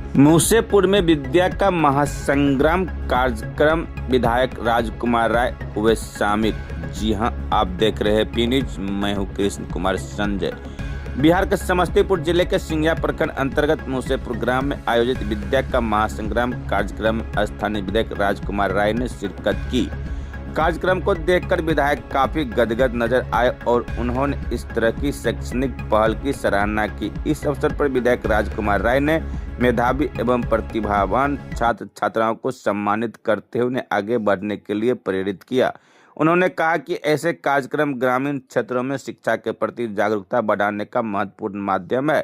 मूसेपुर में विद्या का महासंग्राम कार्यक्रम, विधायक राजकुमार राय हुए शामिल। जी हां, आप देख रहे हैं पी न्यूज, मैं हूं कृष्ण कुमार संजय। बिहार के समस्तीपुर जिले के सिंघिया प्रखंड अंतर्गत मूसेपुर ग्राम में आयोजित विद्या का महासंग्राम कार्यक्रम में स्थानीय विधायक राजकुमार राय ने शिरकत की। कार्यक्रम को देखकर विधायक काफी गदगद नजर आए और उन्होंने इस तरह की शैक्षणिक पहल की सराहना की। इस अवसर पर विधायक राजकुमार राय ने मेधावी एवं प्रतिभावान छात्र छात्राओं को सम्मानित करते हुए उन्हें आगे बढ़ने के लिए प्रेरित किया। उन्होंने कहा कि ऐसे कार्यक्रम ग्रामीण क्षेत्रों में शिक्षा के प्रति जागरूकता बढ़ाने का महत्वपूर्ण माध्यम है।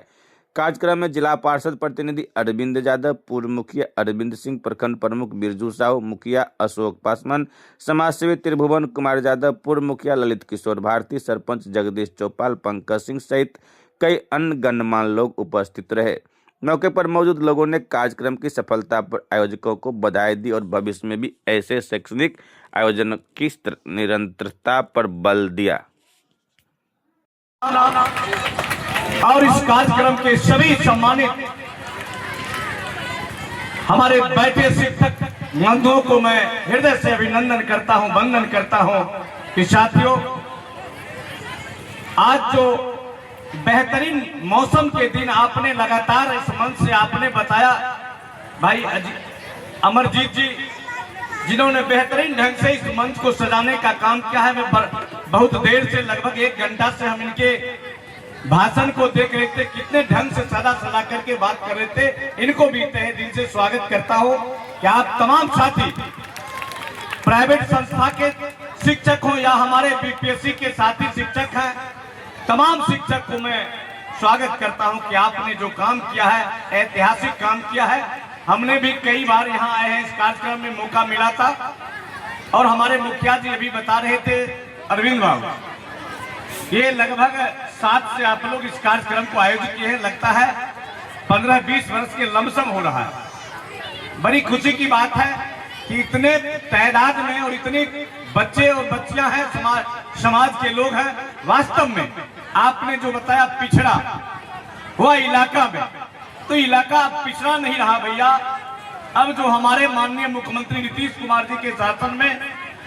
कार्यक्रम में जिला पार्षद प्रतिनिधि अरविंद यादव, पूर्व मुखिया अरविंद सिंह, प्रखंड प्रमुख बिरजू साहू, मुखिया अशोक पासवान, समाजसेवी त्रिभुवन कुमार यादव, पूर्व मुखिया ललित किशोर भारती, सरपंच जगदीश चौपाल, पंकज सिंह सहित कई अन्य गणमान्य लोग उपस्थित रहे। मौके पर मौजूद लोगों ने कार्यक्रम की सफलता पर आयोजकों को बधाई दी और भविष्य में भी ऐसे शैक्षणिक आयोजनों की निरंतरता पर बल दिया। और इस कार्यक्रम के सभी सम्मानित हमारे बैठे शिक्षक बंधुओं को मैं हृदय से अभिनंदन करता हूं, वंदन करता हूं कि साथियों, आज जो बेहतरीन मौसम के दिन आपने लगातार इस मंच से आपने बताया, भाई अमरजीत जी जिन्होंने बेहतरीन ढंग से इस मंच को सजाने का काम किया है। मैं बहुत देर से, लगभग 1 घंटा से हम इनके भाषण को देख रहे थे, कितने ढंग से सजा करके बात कर रहे थे। इनको भी तहे दिल से स्वागत करता हूं कि आप तमाम साथी प्राइवेट संस्था के शिक्षक हो या हमारे बीपीएससी के साथी शिक्षक हैं, तमाम शिक्षक को मैं स्वागत करता हूं कि आपने जो काम किया है, ऐतिहासिक काम किया है। हमने भी कई बार यहां आए हैं, इस कार्यक्रम में मौका मिला था और हमारे मुखिया जी अभी बता रहे थे, अरविंद बाबू, ये लगभग 7 से आप लोग इस कार्यक्रम को आयोजित किए हैं। लगता है 15-20 वर्ष के लमसम हो रहा है। बड़ी खुशी की बात है कि इतने तादाद में और इतने बच्चे और बच्चियां हैं, समाज के लोग हैं। वास्तव में आपने जो बताया पिछड़ा हुआ इलाका में, तो इलाका पिछड़ा नहीं रहा भैया। अब जो हमारे माननीय मुख्यमंत्री नीतीश कुमार जी के शासन में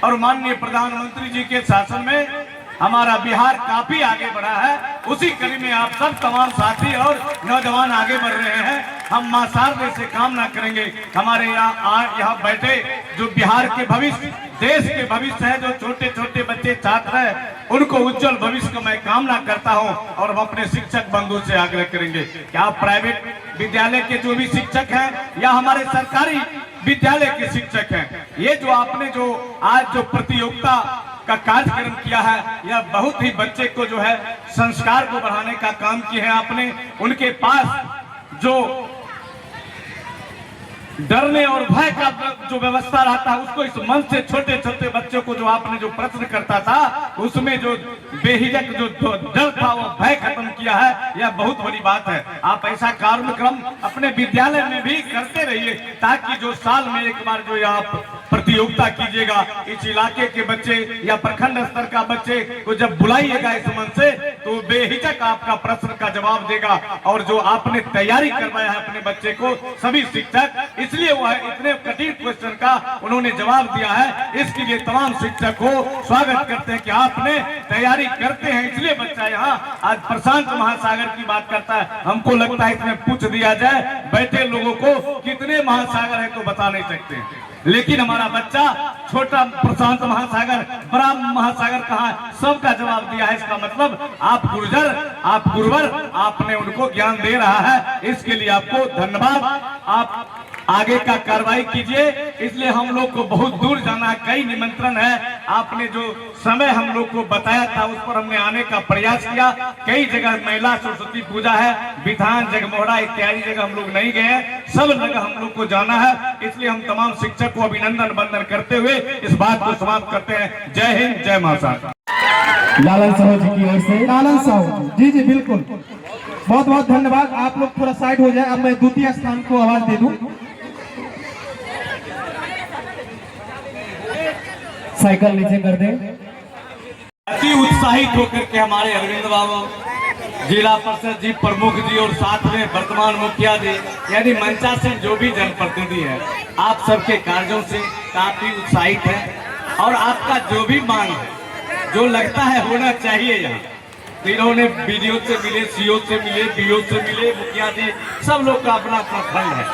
और माननीय प्रधानमंत्री जी के शासन में हमारा बिहार काफी आगे बढ़ा है। उसी कड़ी में आप सब तमाम साथी और नौजवान आगे बढ़ रहे हैं। हम मां शारदे से कामना करेंगे, हमारे यहाँ बैठे जो बिहार के भविष्य, देश के भविष्य है, जो छोटे छोटे बच्चे छात्र हैं, उनको उज्जवल भविष्य का मैं कामना करता हूं। और हम अपने शिक्षक बंधु से आग्रह करेंगे कि आप प्राइवेट विद्यालय के जो भी शिक्षक हैं या हमारे सरकारी विद्यालय के शिक्षक हैं, ये जो आपने जो आज जो प्रतियोगिता का कार्यक्रम किया है, यह बहुत ही बच्चे को जो है संस्कार को बढ़ाने का काम किया है आपने। उनके पास जो डरने और भय का जो व्यवस्था रहता है, उसको इस मंच से छोटे छोटे बच्चों को जो आपने जो प्रश्न करता था, उसमें जो बेहिचक जो डर था वो भय खत्म किया है। यह बहुत बड़ी बात है। आप ऐसा कार्यक्रम अपने विद्यालय में भी करते रहिए, ताकि जो साल में एक बार जो आप प्रतियोगिता कीजिएगा, इस इलाके के बच्चे या प्रखंड स्तर का बच्चे को जब बुलाइएगा इस मंच से, तो बेहिचक आपका प्रश्न का जवाब देगा। और जो आपने तैयारी करवाया है अपने बच्चे को, सभी शिक्षक, इसलिए वो है इतने कठिन क्वेश्चन का उन्होंने जवाब दिया है। इसके लिए तमाम शिक्षक को स्वागत करते हैं कि आपने तैयारी करते हैं, इसलिए बच्चा यहाँ आज प्रशांत महासागर की बात करता है। हमको लगता है इसमें पूछ दिया जाए बैठे लोगों को कितने महासागर है तो बता नहीं सकते, लेकिन हमारा बच्चा छोटा प्रशांत महासागर, बड़ा महासागर कहाँ है, सबका जवाब दिया है। इसका मतलब आप गुर्जर, आप गुरुवर, आपने उनको ज्ञान दे रहा है। इसके लिए आपको धन्यवाद। आप आगे का कार्रवाई कीजिए। इसलिए हम लोग को बहुत दूर जाना है, कई निमंत्रण है। आपने जो समय हम लोग को बताया था, उस पर हमने आने का प्रयास किया। कई जगह महिला सरस्वती पूजा है, विधान जगमोहरा इत्यादि जगह हम लोग नहीं गए हैं, सब जगह हम लोग को जाना है। इसलिए हम तमाम शिक्षक को अभिनंदन वंदन करते हुए इस बात को समाप्त करते हैं। जय हिंद, जय महासागर। लालन साहू जी की ओर से। लालन साहू जी, जी बिल्कुल, बहुत बहुत धन्यवाद। आप लोग थोड़ा साइड हो जाए। अब मैं द्वितीय स्थान को आवाज दे दूं। साइकिल नीचे कर दें। अति उत्साहित होकर के हमारे अरविंद बाबू जिला परिषद जी प्रमुख जी और साथ में वर्तमान मुखिया जी यानी मंचासन जो भी जनप्रतिनिधि है, आप सबके कार्यों से काफी उत्साहित है और आपका जो भी मांग है, जो लगता है होना चाहिए यहाँ, तो इन्होंने बीडीओ से मिले, सीओ से मिले, बीओ से मिले, मुखिया जी सब लोग का अपना अपना फंड है,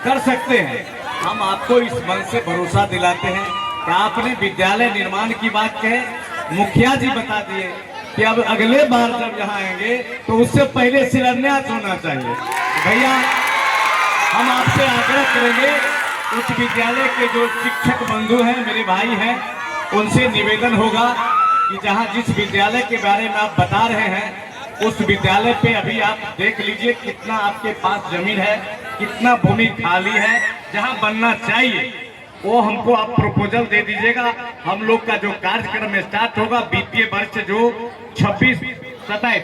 कर सकते हैं। हम आपको इस मन से भरोसा दिलाते हैं कि आपने विद्यालय निर्माण की बात कहे, मुखिया जी बता दिए कि अब अगले बार जब यहाँ आएंगे तो उससे पहले शिलान्यास होना चाहिए। भैया हम आपसे आग्रह करेंगे, उच्च विद्यालय के जो शिक्षक बंधु हैं, मेरे भाई हैं, उनसे निवेदन होगा कि जहाँ जिस विद्यालय के बारे में आप बता रहे हैं उस विद्यालय पे अभी आप देख लीजिए कितना आपके पास जमीन है, कितना भूमि खाली है, जहाँ बनना चाहिए वो हमको आप प्रपोजल दे दीजिएगा। हम लोग का जो कार्यक्रम स्टार्ट होगा वित्तीय वर्ष जो 26-27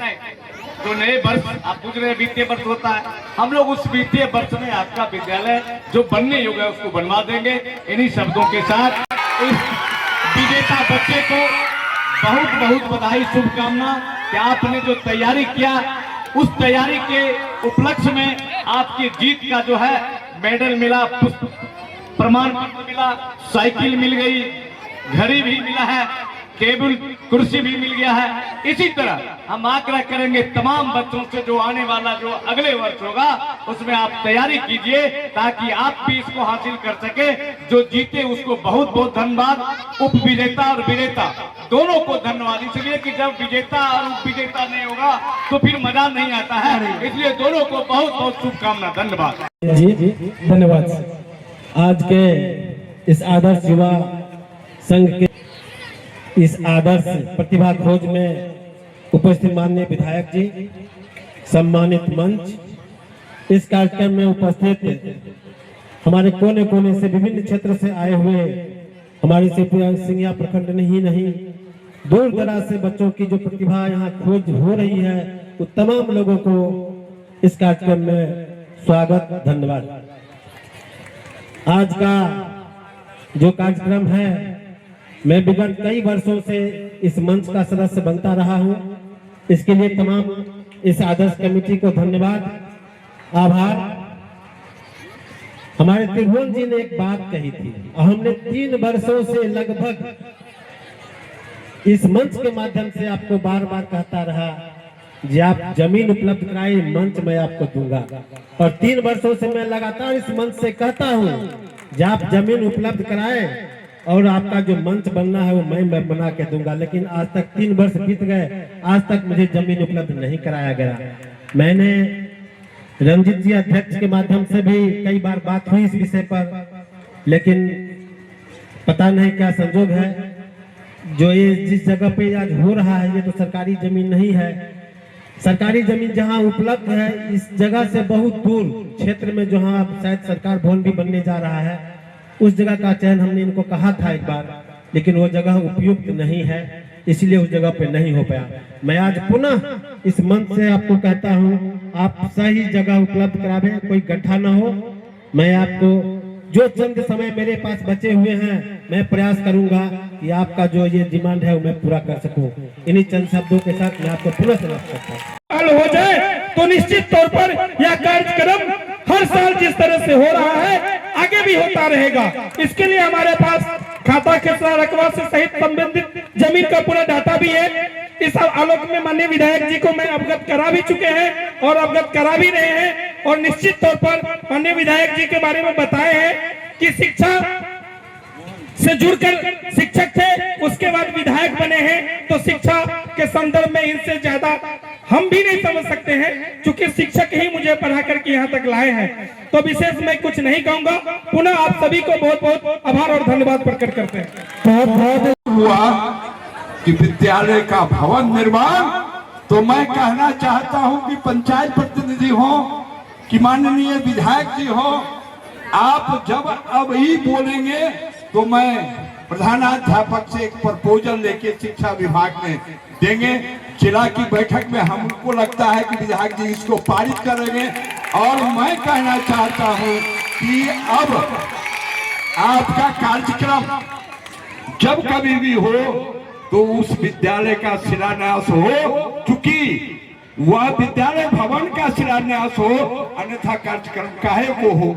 जो नए वर्ष आप पूछ रहे हैं वित्तीय वर्ष होता है, हम लोग उस वित्तीय वर्ष में आपका विद्यालय जो बनने योग्य है उसको बनवा देंगे। इन्हीं शब्दों के साथ इस विजेता बच्चे को बहुत बहुत बधाई, शुभकामना कि आपने जो तैयारी किया उस तैयारी के उपलक्ष्य में आपकी जीत का जो है मेडल मिला, प्रमाण पत्र मिला, साइकिल मिल गई, घड़ी भी मिला है, टेबल कुर्सी भी मिल गया है। इसी तरह हम आग्रह करेंगे तमाम बच्चों से जो आने वाला जो अगले वर्ष होगा उसमें आप तैयारी कीजिए ताकि आप भी इसको हासिल कर सके। जो जीते उसको बहुत बहुत धन्यवाद। उप विजेता और विजेता दोनों को धन्यवाद, इसलिए कि जब विजेता और उप विजेता नहीं होगा तो फिर मजा नहीं आता है, इसलिए दोनों को बहुत बहुत शुभकामना। धन्यवाद जी, धन्यवाद। आज के इस आदर्श युवा संघ के इस आदर्श प्रतिभा खोज में उपस्थित माननीय विधायक जी, सम्मानित मंच, इस कार्यक्रम में उपस्थित हमारे कोने कोने से विभिन्न क्षेत्र से आए हुए हमारे सिंघिया प्रखंड ही नहीं दूर दराज से बच्चों की जो प्रतिभा यहाँ खोज हो रही है वो तमाम लोगों को इस कार्यक्रम में स्वागत, धन्यवाद। आज का जो कार्यक्रम है, मैं विगत कई वर्षों से इस मंच का सदस्य बनता रहा हूं, इसके लिए तमाम इस आदर्श कमेटी को धन्यवाद, आभार। हमारे त्रिभुवन जी ने एक बात कही थी और हमने 3 वर्षों से लगभग इस मंच के माध्यम से आपको बार बार कहता रहा जी आप जमीन उपलब्ध कराए, मंच मैं आपको दूंगा। और 3 वर्षों से मैं लगातार इस मंच से कहता हूं जी आप जमीन उपलब्ध कराए और आपका जो मंच बनना है वो मैं बना के दूंगा। लेकिन आज तक 3 वर्ष बीत गए, आज तक मुझे जमीन उपलब्ध नहीं कराया गया। मैंने रंजीत जी अध्यक्ष के माध्यम से भी कई बार बात हुई इस विषय पर, लेकिन पता नहीं क्या संजोग है, जो ये जिस जगह पे आज हो रहा है ये तो सरकारी जमीन नहीं है। सरकारी जमीन जहां उपलब्ध है इस जगह से बहुत दूर क्षेत्र में जहां शायद सरकार भवन भी बनने जा रहा है, उस जगह का चयन हमने इनको कहा था एक बार, लेकिन वो जगह उपयुक्त नहीं है, इसलिए उस जगह पे नहीं हो पाया। मैं आज पुनः इस मंच से आपको कहता हूँ आप सही जगह उपलब्ध करावे, कोई गड्ढा ना हो। मैं आपको जो चंद समय मेरे पास बचे हुए हैं मैं प्रयास करूंगा कि आपका जो ये डिमांड है वो मैं पूरा कर सकूं। इन्हीं चंद शब्दों के साथ मैं आपको पुनः समाप्त करता हूं। हो जाए तो निश्चित तौर पर यह कार्यक्रम हर साल जिस तरह से हो रहा है आगे भी होता रहेगा। इसके लिए हमारे पास खाता खसरा रकबा से सहित संबंधित जमीन का पूरा डाटा भी है। इस आलोक में माननीय विधायक जी को मैं अवगत करा भी चुके हैं और अवगत करा भी रहे हैं और निश्चित तौर पर माननीय विधायक जी के बारे में बताए हैं कि शिक्षा से जुड़कर शिक्षक थे, उसके बाद विधायक बने हैं, तो शिक्षा के संदर्भ में इनसे ज्यादा हम भी नहीं समझ सकते हैं, क्योंकि शिक्षक ही मुझे पढ़ा करके यहाँ तक लाए हैं। तो विशेष मैं कुछ नहीं कहूंगा। पुनः आप सभी को बहुत बहुत आभार और धन्यवाद प्रकट करते हैं। बहुत बहुत हुआ कि विद्यालय का भवन निर्माण, तो मैं कहना चाहता हूं कि पंचायत प्रतिनिधि हो कि माननीय विधायक जी हो, आप जब अब ही बोलेंगे तो मैं प्रधानाध्यापक से एक प्रपोजल लेके शिक्षा विभाग में देंगे। जिला की बैठक में हमको लगता है कि विधायक जी इसको पारित करेंगे। और मैं कहना चाहता हूं कि अब आपका कार्यक्रम जब कभी भी हो तो उस विद्यालय का शिलान्यास हो, क्योंकि वह विद्यालय भवन का शिलान्यास हो, अन्यथा कार्यक्रम काहे को हो।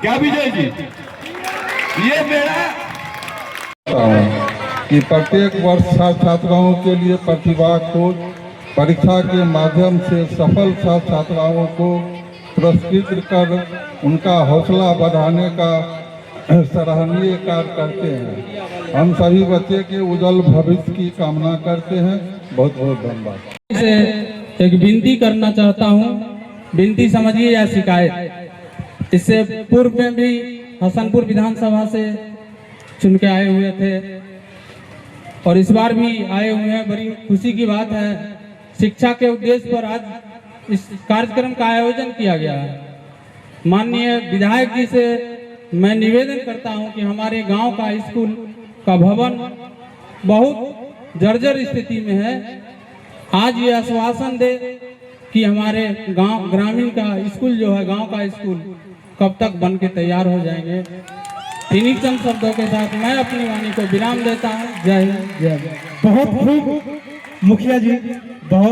क्या विजय जी, ये मेरा कि प्रत्येक वर्ष छात्र छात्राओं के लिए प्रतिभा खोज परीक्षा के माध्यम से सफल छात्र छात्राओं को पुरस्कृत कर उनका हौसला बढ़ाने का सराहनीय कार्य करते हैं। हम सभी बच्चे के उज्जवल भविष्य की कामना करते हैं। बहुत बहुत धन्यवाद। से एक विनती करना चाहता हूँ, विनती समझिए या शिकायत। इससे पूर्व में भी हसनपुर विधानसभा से चुन के आए हुए थे और इस बार भी आए हुए हैं। बड़ी खुशी की बात है, शिक्षा के उद्देश्य पर आज इस कार्यक्रम का आयोजन किया गया है। माननीय विधायक जी से मैं निवेदन करता हूं कि हमारे गांव का स्कूल का भवन बहुत जर्जर स्थिति में है। आज ये आश्वासन दे कि हमारे गांव ग्रामीण का स्कूल जो है, गांव का स्कूल कब तक बन के तैयार हो जाएंगे। इन्हीं चंद शब्दों के साथ मैं अपनी वाणी को विराम देता हूं। जय हिंद, जय भारत। बहुत खूब मुखिया जी, बहुत